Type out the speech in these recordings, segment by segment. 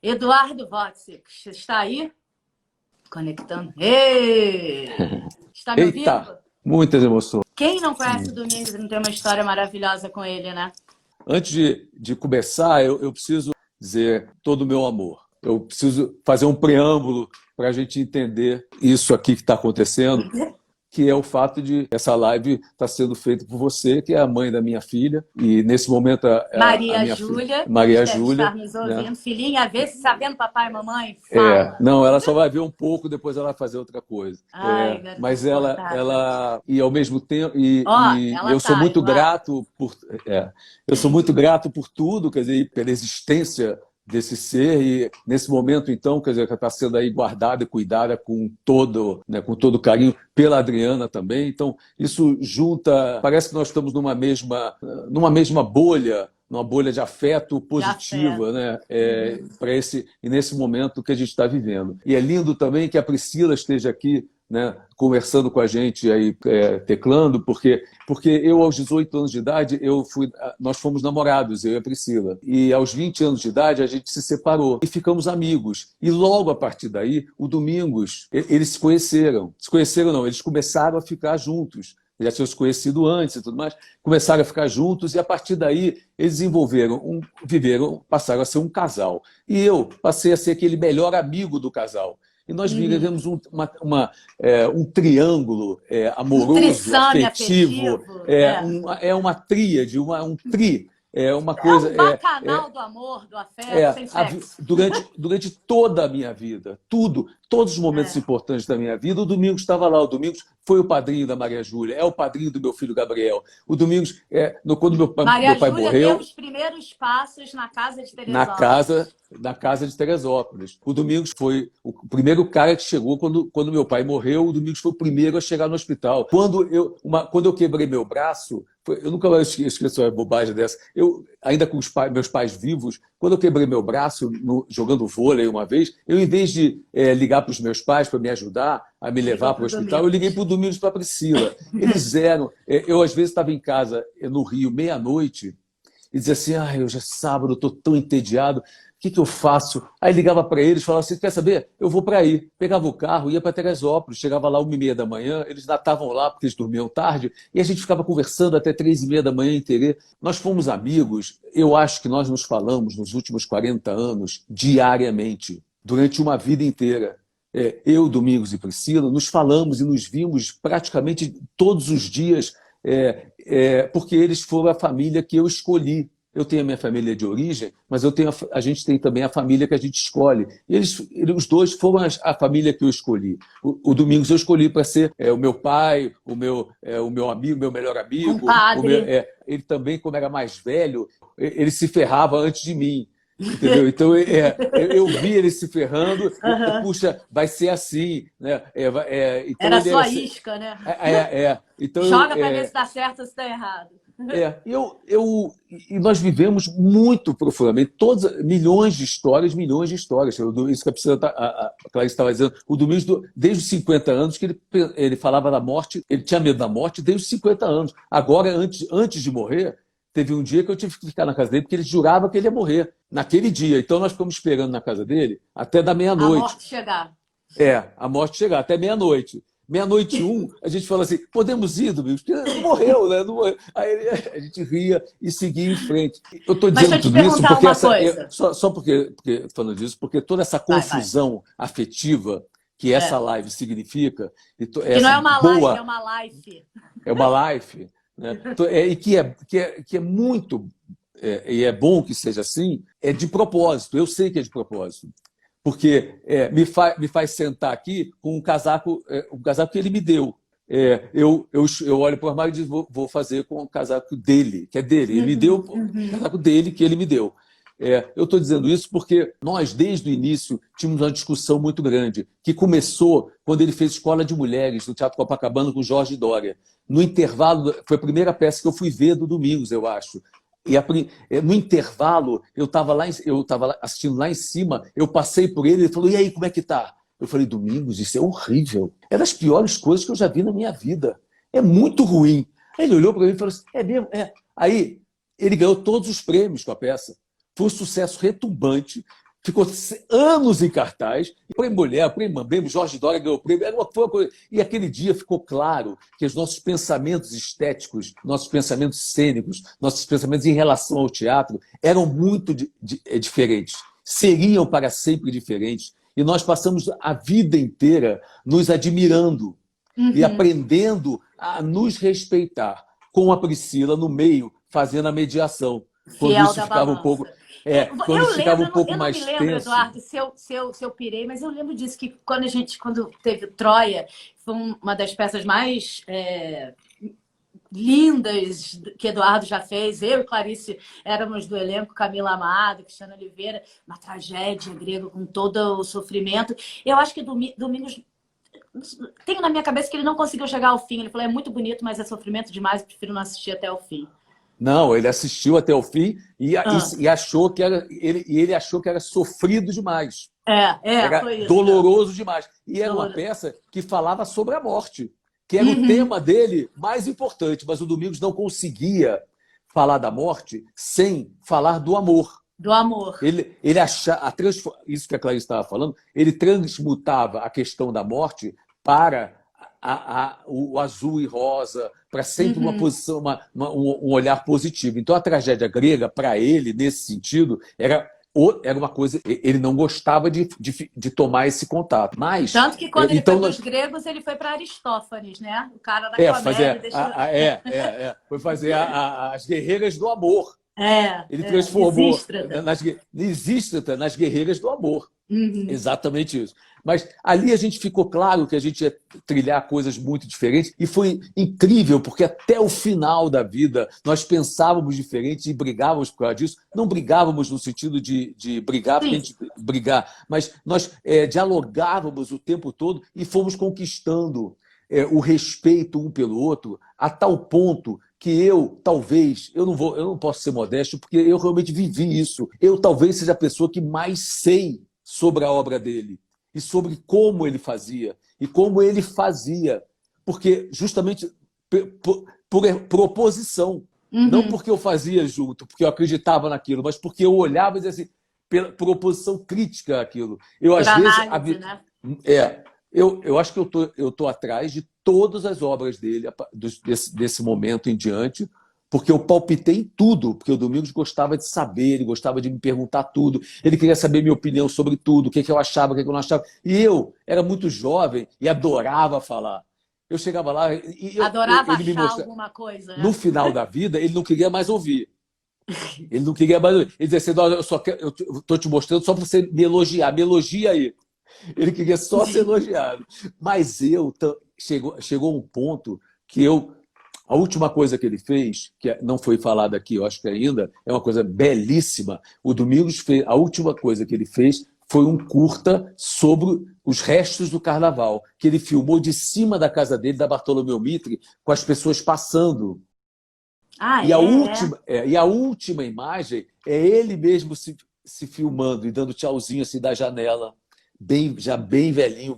Eduardo Wojcik, está aí? Conectando. Ei! Está me ouvindo? Eita, muitas emoções. Quem não conhece o Domingos não tem uma história maravilhosa com ele, né? Antes de começar, eu preciso dizer todo o meu amor. Eu preciso fazer um preâmbulo para a gente entender isso aqui que está acontecendo, que é o fato de essa live estar sendo feita por você, que é a mãe da minha filha, e nesse momento a Maria minha Júlia, filha, Maria deve Júlia, estar nos ouvindo. né? Filhinha, vê se está vendo papai e mamãe, fala. Não, ela só vai ver um pouco, depois ela vai fazer outra coisa. Ai, garota Mas insuportável. e ao mesmo tempo, Ó, e ela eu sou tá, muito Eduardo. grato eu sou muito grato por tudo, quer dizer, pela existência desse ser, e nesse momento, então, quer dizer, que está sendo aí guardada e cuidada né, com todo carinho pela Adriana também. Então, isso junta, parece que nós estamos numa mesma bolha, numa bolha de afeto positiva, né? E nesse momento que a gente está vivendo. E é lindo também que a Priscila esteja aqui, né, conversando com a gente aí, teclando, porque eu, aos 18 anos de idade, nós fomos namorados, eu e a Priscila. E aos 20 anos de idade, a gente se separou e ficamos amigos. E logo a partir daí, o Domingos, eles se conheceram. Se conheceram, não, eles começaram a ficar juntos. Já tinham se conhecido antes e tudo mais, começaram a ficar juntos, e a partir daí eles passaram a ser um casal. E eu passei a ser aquele melhor amigo do casal. E nós vivemos um triângulo amoroso, afetivo, uma tríade, um tri. Uma coisa. É um bacanal do amor, do afeto, sem sexo. Durante toda a minha vida, todos os momentos importantes da minha vida, o Domingos estava lá. O Domingos foi o padrinho da Maria Júlia, é o padrinho do meu filho Gabriel. O Domingos, quando meu pai morreu, deu os primeiros passos na casa de Teresópolis. Na casa de Teresópolis. O Domingos foi o primeiro cara que chegou quando meu pai morreu. O Domingos foi o primeiro a chegar no hospital. Quando eu quebrei meu braço, eu nunca mais esqueço uma bobagem dessa. Eu, ainda com meus pais vivos, quando eu quebrei meu braço jogando vôlei uma vez, eu, em vez de ligar para os meus pais para me ajudar a me levar para o hospital, eu liguei para o Domingos e para a Priscila. Eles eram... Eu, às vezes, estava em casa no Rio, meia-noite, e dizia assim, hoje é sábado, eu estou tão entediado, o que eu faço? Aí ligava para eles, falava assim, quer saber? Eu vou para aí. Pegava o carro, ia para Teresópolis, chegava lá 1h30 da manhã, eles ainda estavam lá porque eles dormiam tarde, e a gente ficava conversando até 3h30 da manhã inteira. Nós fomos amigos, eu acho que nós nos falamos nos últimos 40 anos diariamente, durante uma vida inteira. Eu, Domingos e Priscila, nos falamos e nos vimos praticamente todos os dias, porque eles foram a família que eu escolhi. Eu tenho a minha família de origem, mas a gente tem também a família que a gente escolhe. E os dois foram a família que eu escolhi. O Domingos eu escolhi para ser o meu pai, o meu amigo, meu melhor amigo. Ele também, como era mais velho, ele se ferrava antes de mim. Entendeu? Então, eu vi ele se ferrando, puxa, vai ser assim. Né? Então, era sua isca, né? Então, joga para ver se está certo ou se está errado. E nós vivemos muito profundamente, milhões de histórias. Isso que a Clarice estava dizendo, o Domingos, desde os 50 anos, que ele falava da morte, ele tinha medo da morte desde os 50 anos. Agora, antes de morrer, teve um dia que eu tive que ficar na casa dele, porque ele jurava que ele ia morrer naquele dia. Então, nós ficamos esperando na casa dele até da meia-noite. A morte chegar. A morte chegar, até meia-noite. Meia-noite e 1, a gente fala assim, podemos ir, Domingos? Porque não morreu, né? Não morreu. Aí a gente ria e seguia em frente. Eu estou dizendo tudo isso porque só porque falando disso, porque toda essa confusão afetiva que essa live significa... Que não é uma live, é uma life. É uma life, né? E que é muito... e é bom que seja assim, é de propósito. Eu sei que é de propósito. Porque me faz sentar aqui com um casaco que ele me deu. Eu olho para o armário e digo, vou fazer com o casaco dele, que é dele. Ele me deu o casaco dele, que ele me deu. Eu estou dizendo isso porque nós, desde o início, tínhamos uma discussão muito grande, que começou quando ele fez Escola de Mulheres, no Teatro Copacabana, com Jorge Dória. No intervalo, foi a primeira peça que eu fui ver do Domingos, eu acho. E no intervalo, eu estava assistindo lá em cima, eu passei por ele falou, e aí, como é que tá? Eu falei, Domingos, isso é horrível. É das piores coisas que eu já vi na minha vida. É muito ruim. Aí ele olhou para mim e falou assim, é mesmo? Aí ele ganhou todos os prêmios com a peça. Foi um sucesso retumbante. ficou anos em cartaz. Prêmio Mulher, Prêmio Mambembe, Jorge Dória ganhou o prêmio. Foi uma coisa. E aquele dia ficou claro que os nossos pensamentos estéticos, nossos pensamentos cênicos, nossos pensamentos em relação ao teatro eram muito diferentes. Seriam para sempre diferentes. E nós passamos a vida inteira nos admirando e aprendendo a nos respeitar, com a Priscila no meio, fazendo a mediação. Quando Fiel isso da ficava um balança. pouco... quando isso ficava um pouco eu não mais me lembro, tenso. Eduardo, se eu pirei, mas eu lembro disso, que quando teve Troia, foi uma das peças mais lindas que Eduardo já fez. Eu e Clarice éramos do elenco, Camila Amado, Cristiana Oliveira, uma tragédia grega com todo o sofrimento. Eu acho que Domingos... Tenho na minha cabeça que ele não conseguiu chegar ao fim. Ele falou, é muito bonito, mas é sofrimento demais, prefiro não assistir até o fim. Não, ele assistiu até o fim e achou que ele achou que era sofrido demais. Era foi isso. doloroso demais. E era uma peça que falava sobre a morte, que era o tema dele mais importante, mas o Domingos não conseguia falar da morte sem falar do amor. Do amor. Ele achava, isso que a Clarice estava falando, ele transmutava a questão da morte para o azul e rosa, para sempre uma posição, um olhar positivo. Então, a tragédia grega, para ele, nesse sentido, era uma coisa... Ele não gostava de tomar esse contato. Mas, tanto que quando ele foi para os gregos, ele foi para Aristófanes, né? O cara da comédia. Foi fazer as guerreiras do amor. Ele transformou Lisístrata nas guerreiras do amor. Exatamente isso. Mas ali a gente ficou claro que a gente ia trilhar coisas muito diferentes e foi incrível, porque até o final da vida nós pensávamos diferente e brigávamos por causa disso. Não brigávamos no sentido de brigar, porque a gente brigar, mas nós dialogávamos o tempo todo e fomos conquistando o respeito um pelo outro a tal ponto que eu não posso ser modesto, porque eu realmente vivi isso. Eu talvez seja a pessoa que mais sei sobre a obra dele e sobre como ele fazia e como ele fazia, porque justamente por oposição, não porque eu fazia junto, porque eu acreditava naquilo, mas porque eu olhava e dizia assim, por oposição crítica àquilo. Eu às vezes, né? Eu acho que eu tô atrás de todas as obras dele desse momento em diante, porque eu palpitei em tudo, porque o Domingos gostava de saber, ele gostava de me perguntar tudo, ele queria saber minha opinião sobre tudo, o que eu achava, o que eu não achava. E eu era muito jovem e adorava falar. Eu chegava lá e adorava ele me achar mostrava alguma coisa. Né? No final da vida, ele não queria mais ouvir. Ele não queria mais ouvir. Ele dizia assim, eu estou te mostrando só para você me elogia aí. Ele queria só ser elogiado. Mas chegou um ponto que a última coisa que ele fez, que não foi falada aqui, eu acho que ainda, é uma coisa belíssima. O Domingos fez, a última coisa que ele fez foi um curta sobre os restos do carnaval, que ele filmou de cima da casa dele, da Bartolomeu Mitre, com as pessoas passando. E a última imagem é ele mesmo se filmando e dando tchauzinho assim da janela. Já bem velhinho,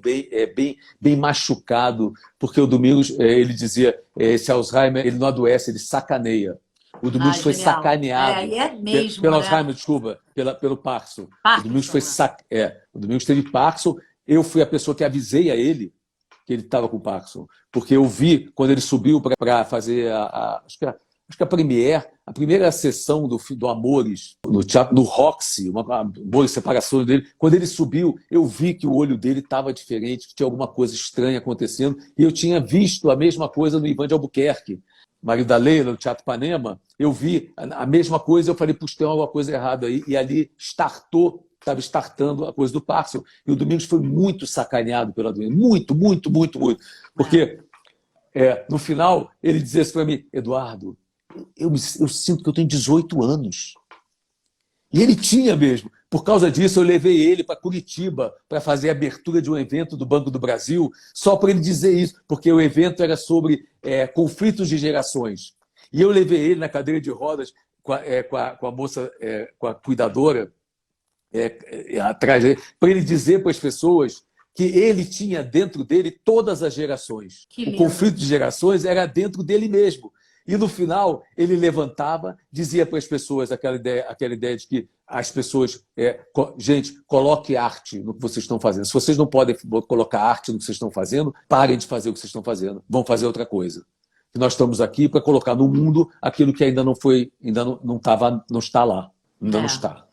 bem machucado, porque o Domingos, ele dizia, esse Alzheimer, ele não adoece, ele sacaneia. O Domingos foi sacaneado pelo Alzheimer, desculpa, pelo Parkinson. O Domingos o Domingos teve Parkinson. Eu fui a pessoa que avisei a ele que ele estava com Parkinson, porque eu vi quando ele subiu para fazer acho que a premiere, a primeira sessão do Amores, no teatro, no Roxy, uma boa separação dele. Quando ele subiu, eu vi que o olho dele estava diferente, que tinha alguma coisa estranha acontecendo. E eu tinha visto a mesma coisa no Ivan de Albuquerque, marido da Leila, no Teatro Ipanema. Eu vi a mesma coisa, eu falei, puxa, tem alguma coisa errada aí. E ali estava startando a coisa do Parkinson. E o Domingos foi muito sacaneado pela doença. Muito, muito, muito, muito. Porque, no final, ele dizia assim para mim, Eduardo, eu sinto que eu tenho 18 anos. E ele tinha mesmo. Por causa disso, eu levei ele para Curitiba para fazer a abertura de um evento do Banco do Brasil, só para ele dizer isso, porque o evento era sobre conflitos de gerações. E eu levei ele na cadeira de rodas com a moça, com a cuidadora, atrás dele, para ele dizer para as pessoas que ele tinha dentro dele todas as gerações. O conflito de gerações era dentro dele mesmo. E no final, ele levantava, dizia para as pessoas aquela ideia de que as pessoas... gente, coloque arte no que vocês estão fazendo. Se vocês não podem colocar arte no que vocês estão fazendo, parem de fazer o que vocês estão fazendo. Vão fazer outra coisa. E nós estamos aqui para colocar no mundo aquilo que ainda não foi, ainda não está lá. Ainda não está.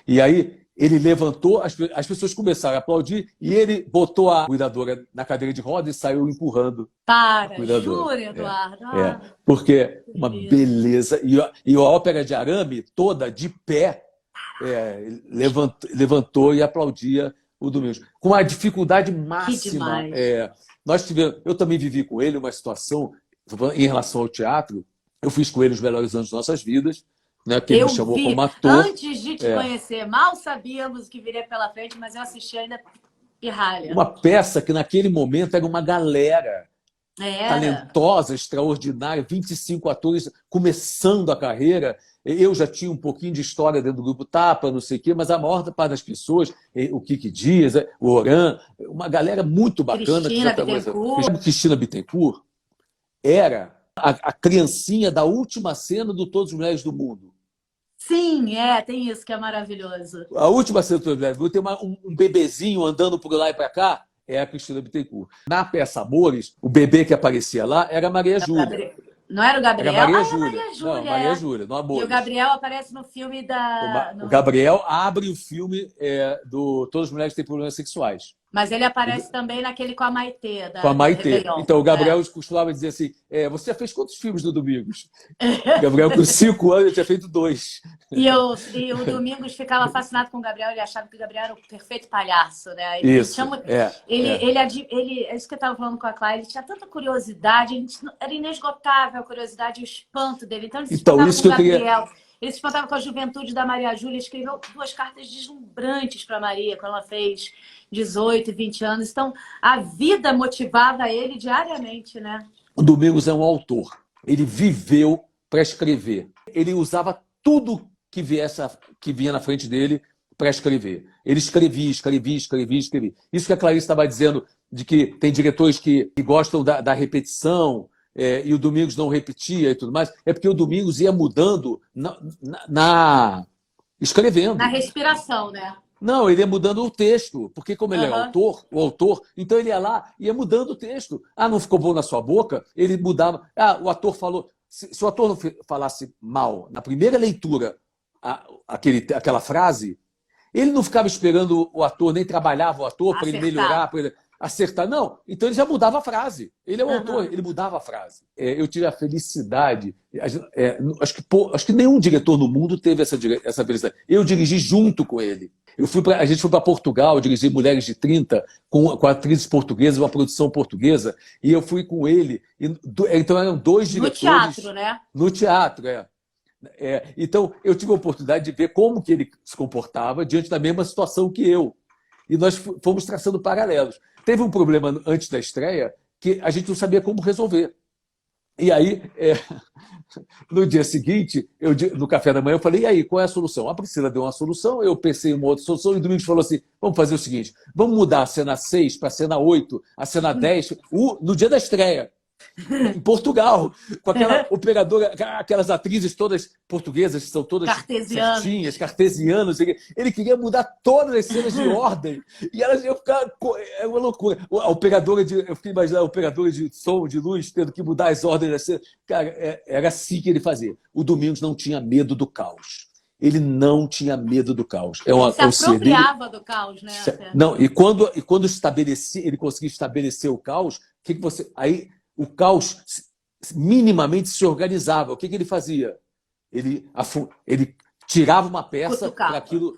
E aí, ele levantou, as pessoas começaram a aplaudir e ele botou a cuidadora na cadeira de roda e saiu empurrando a cuidadora. Jura, Eduardo? Porque uma beleza. E a ópera de arame toda de pé levantou e aplaudia o Domingos. Com a dificuldade máxima. Eu também vivi com ele uma situação em relação ao teatro. Eu fiz com ele os melhores anos de nossas vidas. Né, que ele me chamou como ator. Antes de te conhecer, mal sabíamos que viria pela frente, mas eu assisti ainda pirralha. Uma peça que naquele momento era uma galera talentosa, extraordinária, 25 atores começando a carreira. Eu já tinha um pouquinho de história dentro do grupo Tapa, não sei o quê, mas a maior parte das pessoas, o Kiki Dias, o Oran, uma galera muito bacana. Cristina Bittencourt era a criancinha da última cena do Todas as Mulheres do Mundo. Sim, tem isso que é maravilhoso. A última cena do Todas as Mulheres do Mundo tem um bebezinho andando por lá e para cá, é a Cristina Bittencourt. Na peça Amores, o bebê que aparecia lá era a Maria Júlia. Não era o Gabriel? Era Maria Júlia. Maria Júlia. Não, Maria Júlia, no Amores. E o Gabriel aparece no filme da... O Gabriel abre o filme do Todas as Mulheres Têm Problemas Sexuais. Mas ele aparece também naquele com a Maitê. Com a Maitê. Então, o Gabriel costumava dizer assim, você já fez quantos filmes do Domingos? O Gabriel, com 5 anos, tinha feito 2. E o Domingos ficava fascinado com o Gabriel, ele achava que o Gabriel era o perfeito palhaço, né? É isso que eu estava falando com a Clara, ele tinha tanta curiosidade, era inesgotável a curiosidade e o espanto dele. Então, ele se espantava com o Gabriel. Ele se espantava com a juventude da Maria Júlia, escreveu 2 cartas deslumbrantes para Maria, quando ela fez 18 e 20 anos. Então, a vida motivava ele diariamente, né? O Domingos é um autor. Ele viveu para escrever. Ele usava tudo que vinha na frente dele para escrever. Ele escrevia. Isso que a Clarice estava dizendo, de que tem diretores que gostam da repetição, e o Domingos não repetia e tudo mais, é porque o Domingos ia mudando escrevendo. Na respiração, né? Não, ele ia mudando o texto, porque como ele era o autor, então ele ia lá e ia mudando o texto. Não ficou bom na sua boca? Ele mudava. O ator falou... Se o ator não falasse mal na primeira leitura aquela frase, ele não ficava esperando o ator, nem trabalhava o ator para ele melhorar, para ele acertar. Não, então ele já mudava a frase. Ele é o autor, ele mudava a frase. Eu tive a felicidade, acho que nenhum diretor no mundo teve essa felicidade. Eu dirigi junto com ele. A gente foi para Portugal, dirigi Mulheres de 30, com atrizes portuguesas, uma produção portuguesa, e eu fui com ele. Então eram 2 diretores. No teatro, né? No teatro, então eu tive a oportunidade de ver como que ele se comportava diante da mesma situação que eu. E nós fomos traçando paralelos. Teve um problema antes da estreia que a gente não sabia como resolver. E aí, no dia seguinte, no café da manhã, eu falei, e aí, qual é a solução? A Priscila deu uma solução, eu pensei em uma outra solução, e o Domingos falou assim, vamos fazer o seguinte, vamos mudar a cena 6 para a cena 8, a cena 10, no dia da estreia, em Portugal, com aquela operadora, aquelas atrizes todas portuguesas, que são todas certinhas, cartesianas. Ele queria mudar todas as cenas de ordem, e elas iam ficar... É uma loucura. Eu fiquei imaginando a operadora de som, de luz, tendo que mudar as ordens das cenas. Cara, era assim que ele fazia. O Domingos não tinha medo do caos. Ele não tinha medo do caos. Ele se apropriava do caos, né? Não, e quando ele conseguia estabelecer o caos, aí o caos minimamente se organizava. O que ele fazia? Ele tirava uma peça para aquilo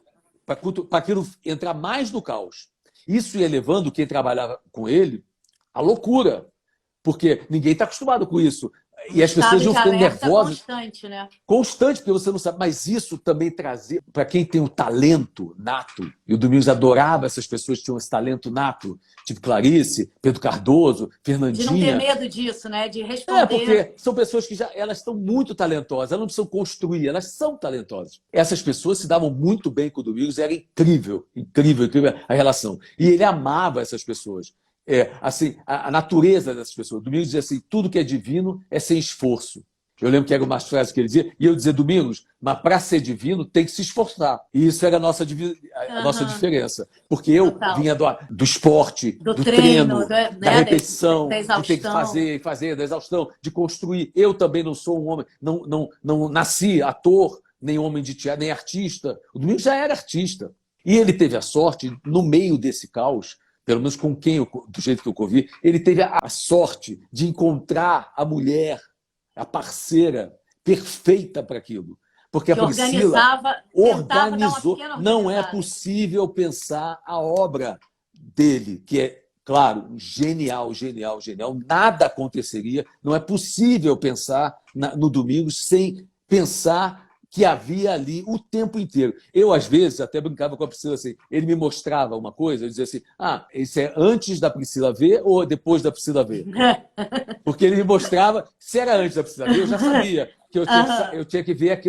entrar mais no caos. Isso ia levando quem trabalhava com ele à loucura, porque ninguém está acostumado com isso. E as pessoas iam ficando nervosas. Constante, né? Constante, porque você não sabe. Mas isso também trazia, para quem tem um talento nato, e o Domingos adorava essas pessoas que tinham esse talento nato, tipo Clarice, Pedro Cardoso, Fernandinha. De não ter medo disso, né? De responder. Porque são pessoas que elas estão muito talentosas, elas não precisam construir, elas são talentosas. Essas pessoas se davam muito bem com o Domingos, era incrível a relação. E ele amava essas pessoas. Assim, a natureza dessas pessoas. O Domingos dizia assim, tudo que é divino é sem esforço. Eu lembro que era uma frase que ele dizia, e eu dizia, Domingos, mas para ser divino tem que se esforçar. E isso era a nossa diferença. Porque eu vinha do esporte, do treino, né, da repetição, da de ter que fazer, da exaustão, de construir. Eu também não sou um homem, não nasci ator, nem homem de teatro, nem artista. O Domingos já era artista. E ele teve a sorte, no meio desse caos, pelo menos do jeito que eu convivi, ele teve a sorte de encontrar a mulher, a parceira perfeita para aquilo. Porque a Priscila organizou. Não é possível pensar a obra dele, que é, claro, genial, genial, genial. Nada aconteceria. Não é possível pensar no Domingos sem pensar que havia ali o tempo inteiro. Eu, às vezes, até brincava com a Priscila assim, ele me mostrava uma coisa, eu dizia assim, isso é antes da Priscila ver ou depois da Priscila ver? Porque ele me mostrava, se era antes da Priscila ver, eu já sabia que eu tinha que ver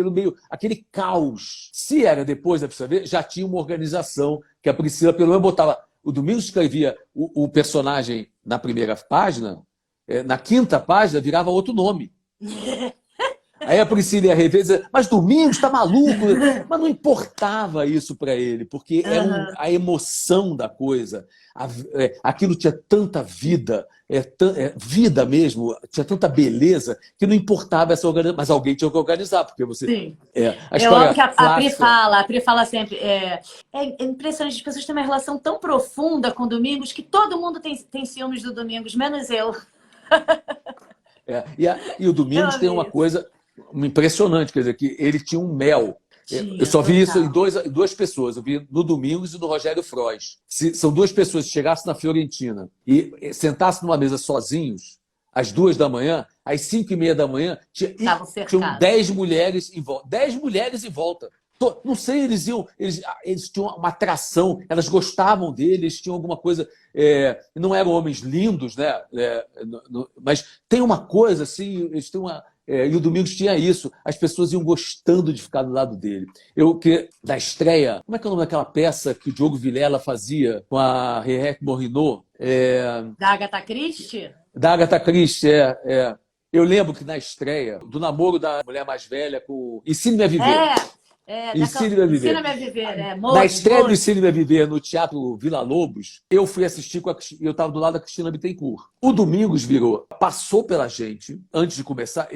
aquele caos. Se era depois da Priscila ver, já tinha uma organização que a Priscila, pelo menos, botava. O Domingos escrevia o personagem na primeira página, na quinta página virava outro nome. Aí a Priscila ia rever e dizia, mas Domingos está maluco. Mas não importava isso para ele, porque era a emoção da coisa. Aquilo tinha tanta vida, vida mesmo, tinha tanta beleza, que não importava essa organização. Mas alguém tinha que organizar, porque você... Sim. A história Eu amo que clássica... a Pri fala sempre, é impressionante, as pessoas têm uma relação tão profunda com o Domingos que todo mundo tem ciúmes do Domingos, menos eu. E o Domingos tem uma coisa impressionante, quer dizer, que ele tinha um mel. Eu só vi isso em duas pessoas. Eu vi no Domingos e no Rogério Frois. São duas pessoas que chegassem na Fiorentina e sentassem numa mesa sozinhos, às 2 da manhã, às 5h30 da manhã, tinham 10 mulheres em volta. 10 mulheres em volta. Não sei, eles tinham uma atração, elas gostavam deles, tinham alguma coisa. Não eram homens lindos, né? Mas tem uma coisa assim, eles têm uma. E o Domingos tinha isso, as pessoas iam gostando de ficar do lado dele. Da estreia, como é que é o nome daquela peça que o Diogo Vilela fazia com a René Morrinot? Da Agatha Christie? Da Agatha Christie, Eu lembro que na estreia do namoro da mulher mais velha com Ensine-me a Viver. Ensine-me a Viver. Na estreia do Ensine-me a Viver no Teatro Vila Lobos, eu fui assistir eu estava do lado da Cristina Bittencourt. O Domingos passou pela gente, antes de começar,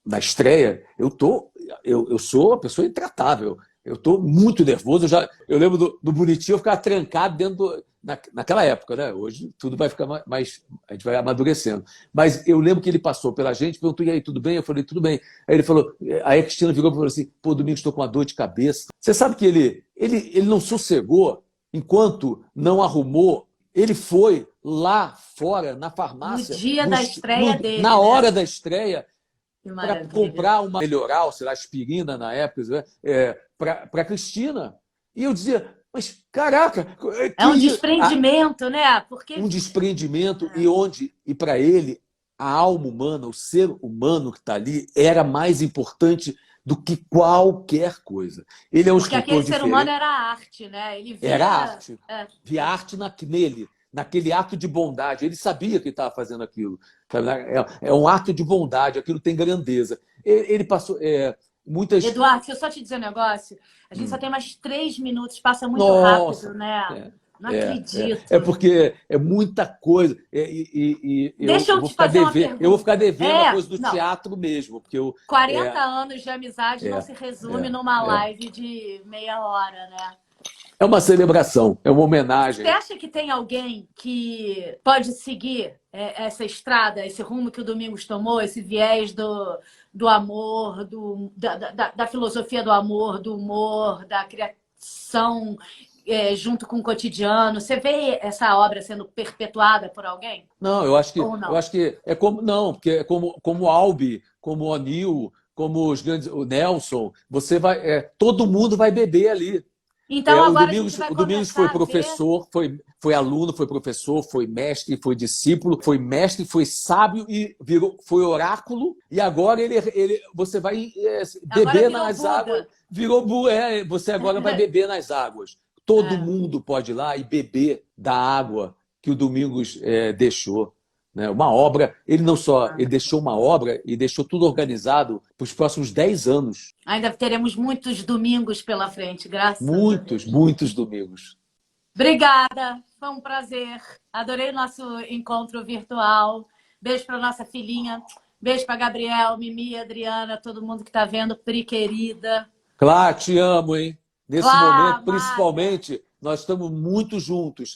na estreia, eu sou uma pessoa intratável. Eu estou muito nervoso. Eu lembro do Bonitinho, eu ficava trancado naquela época, né? Hoje tudo vai ficar mais. A gente vai amadurecendo. Mas eu lembro que ele passou pela gente, perguntou: e aí, tudo bem? Eu falei: tudo bem. Aí ele falou: aí a Cristina virou e falou assim: pô, Domingos, estou com uma dor de cabeça. Você sabe que ele não sossegou enquanto não arrumou. Ele foi lá fora, na farmácia. No dia da estreia dele. Na hora da estreia. Para comprar uma melhoral, sei lá, aspirina na época, para a Cristina. E eu dizia, mas caraca... É um desprendimento, né? Um desprendimento e para ele, a alma humana, o ser humano que está ali, era mais importante do que qualquer coisa. Ele é um escritor aquele diferente. Ser humano era arte, né? Era arte. Via arte nele. Naquele ato de bondade. Ele sabia que estava fazendo aquilo. É um ato de bondade, aquilo tem grandeza. Ele passou muitas... Eduardo, se eu só te dizer um negócio, a gente só tem mais 3 minutos, passa muito rápido, né? Não acredito. Porque é muita coisa. Deixa eu te fazer uma pergunta. Eu vou ficar devendo a coisa do teatro mesmo. Porque 40 anos de amizade não se resume numa live de meia hora, né? É uma celebração, é uma homenagem. Você acha que tem alguém que pode seguir essa estrada, esse rumo que o Domingos tomou, esse viés do amor, da filosofia do amor, do humor, da criação junto com o cotidiano? Você vê essa obra sendo perpetuada por alguém? Não, eu acho que é como porque é como o Albi, como o O'Neill, como os grandes, o Nelson. Você vai, todo mundo vai beber ali. Então, agora o Domingos foi professor, foi aluno, foi professor, foi mestre, foi discípulo, foi mestre, foi sábio e foi oráculo. E agora você vai beber nas águas. Você agora vai beber nas águas. Todo mundo pode ir lá e beber da água que o Domingos deixou. né? Uma obra, ele não só, ele deixou uma obra e deixou tudo organizado para os próximos 10 anos. Ainda teremos muitos domingos pela frente, graças a Muitos, Deus. muitos domingos. Obrigada, foi um prazer. Adorei o nosso encontro virtual. Beijo para nossa filhinha. Beijo para Gabriel, Mimi, Adriana, todo mundo que está vendo. Pri, querida. Claro, te amo, hein? Nesse Clá, momento, Márcia. principalmente, nós estamos muito juntos.